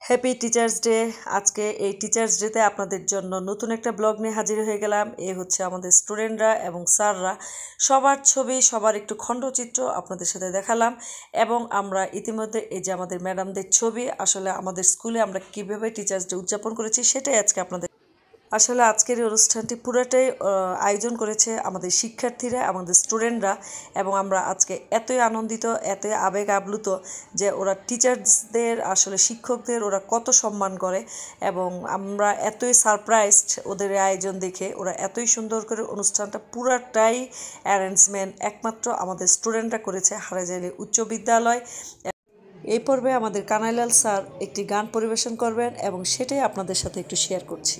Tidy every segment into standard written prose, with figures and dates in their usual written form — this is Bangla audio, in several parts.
Happy teachers day. আজকে এই টিচার্স ডেতে আপনাদের জন্য নতুন একটা ব্লগ নিয়ে হাজির হয়ে গেলাম। এই হচ্ছে আমাদের স্টুডেন্টরা এবং স্যাররা, সবার ছবি, সবার একটু খণ্ডচিত্র আপনাদের সাথে দেখালাম। এবং আমরা ইতিমধ্যে এই যে আমাদের ম্যাডামদের ছবি, আসলে আমাদের স্কুলে আমরা কীভাবে টিচার্স ডে উদযাপন করেছি সেটাই আজকে আপনাদের। আসলে আজকের এই অনুষ্ঠানটি পুরোটাই আয়োজন করেছে আমাদের শিক্ষার্থীরা, আমাদের স্টুডেন্টরা, এবং আমরা আজকে এতই আনন্দিত, এতই আবেগ আপ্লুত যে ওরা টিচার্সদের, আসলে শিক্ষকদের ওরা কত সম্মান করে, এবং আমরা এতই সারপ্রাইজড ওদের আয়োজন দেখে। ওরা এতই সুন্দর করে অনুষ্ঠানটা পুরাটাই অ্যারেঞ্জমেন্ট একমাত্র আমাদের স্টুডেন্টরা করেছে, হারাজাইলি উচ্চ বিদ্যালয়। এই পর্বে আমাদের কানাইলাল স্যার একটি গান পরিবেশন করবেন এবং সেটাই আপনাদের সাথে একটু শেয়ার করছি।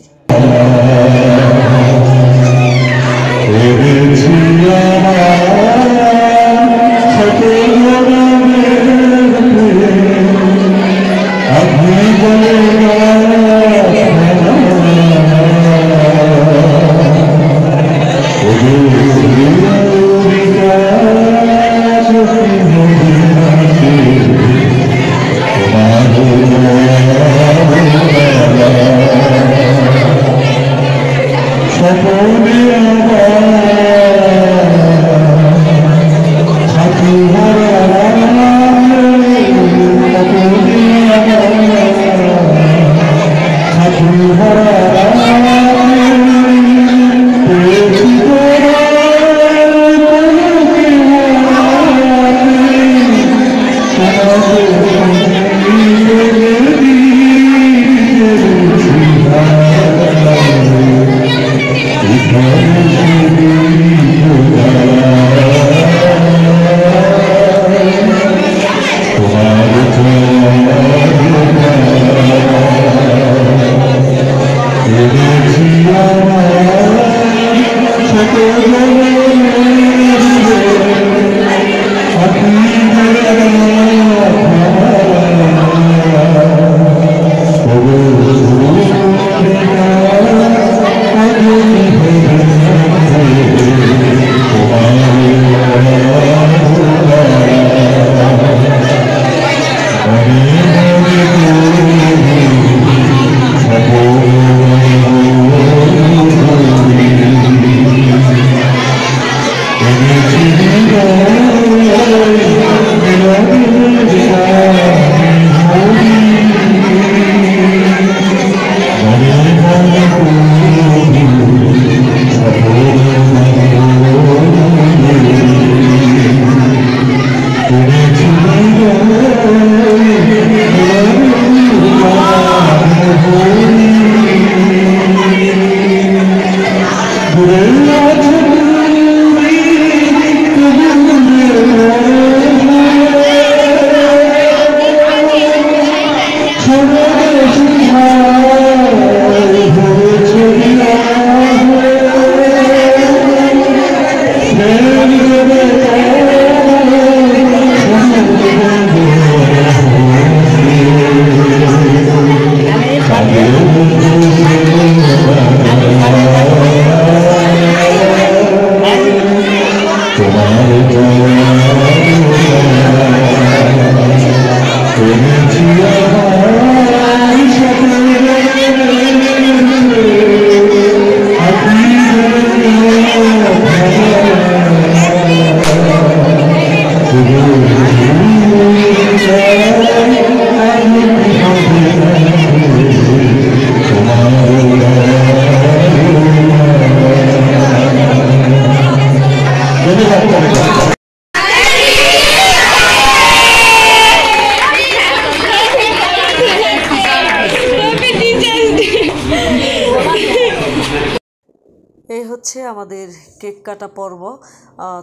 এই হচ্ছে আমাদের কেক কাটা পর্ব।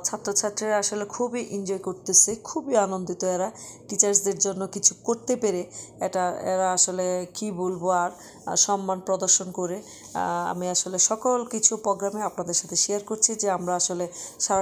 ছাত্রছাত্রীরা আসলে খুবই এনজয় করতেছে, খুবই আনন্দিত এরা টিচার্সদের জন্য কিছু করতে পেরে। এরা আসলে কি বলবো আর, সম্মান প্রদর্শন করে। আমি আসলে সকল কিছু প্রোগ্রামে আপনাদের সাথে শেয়ার করছি যে আমরা আসলে সারা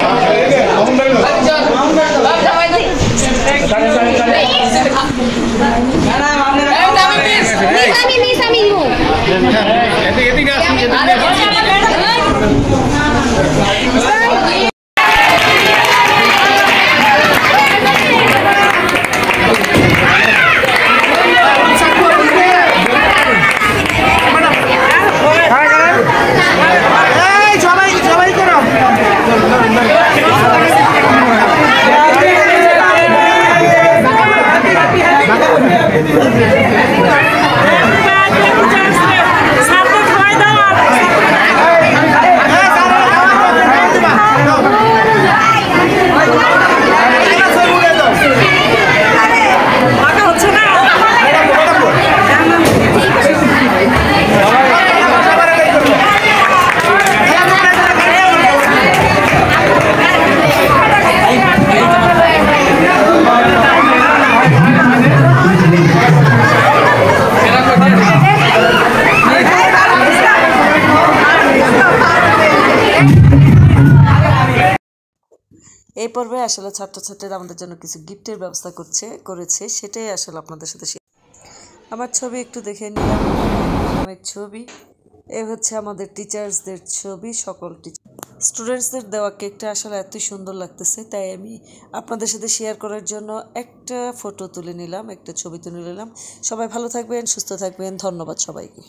এই পর্বে আসলে ছাত্রছাত্রীরা আমাদের জন্য কিছু গিফটের ব্যবস্থা করেছে সেটাই আসলে আপনাদের সাথে আমার ছবি একটু দেখে নিলাম। আমার ছবি এ হচ্ছে আমাদের টিচার্সদের ছবি, সকল স্টুডেন্টসদের দেওয়া কেকটা আসলে এতই সুন্দর লাগতেছে, তাই আমি আপনাদের সাথে শেয়ার করার জন্য একটা ফটো তুলে নিলাম, একটা ছবি তুলে নিলাম। সবাই ভালো থাকবেন, সুস্থ থাকবেন, ধন্যবাদ সবাইকে।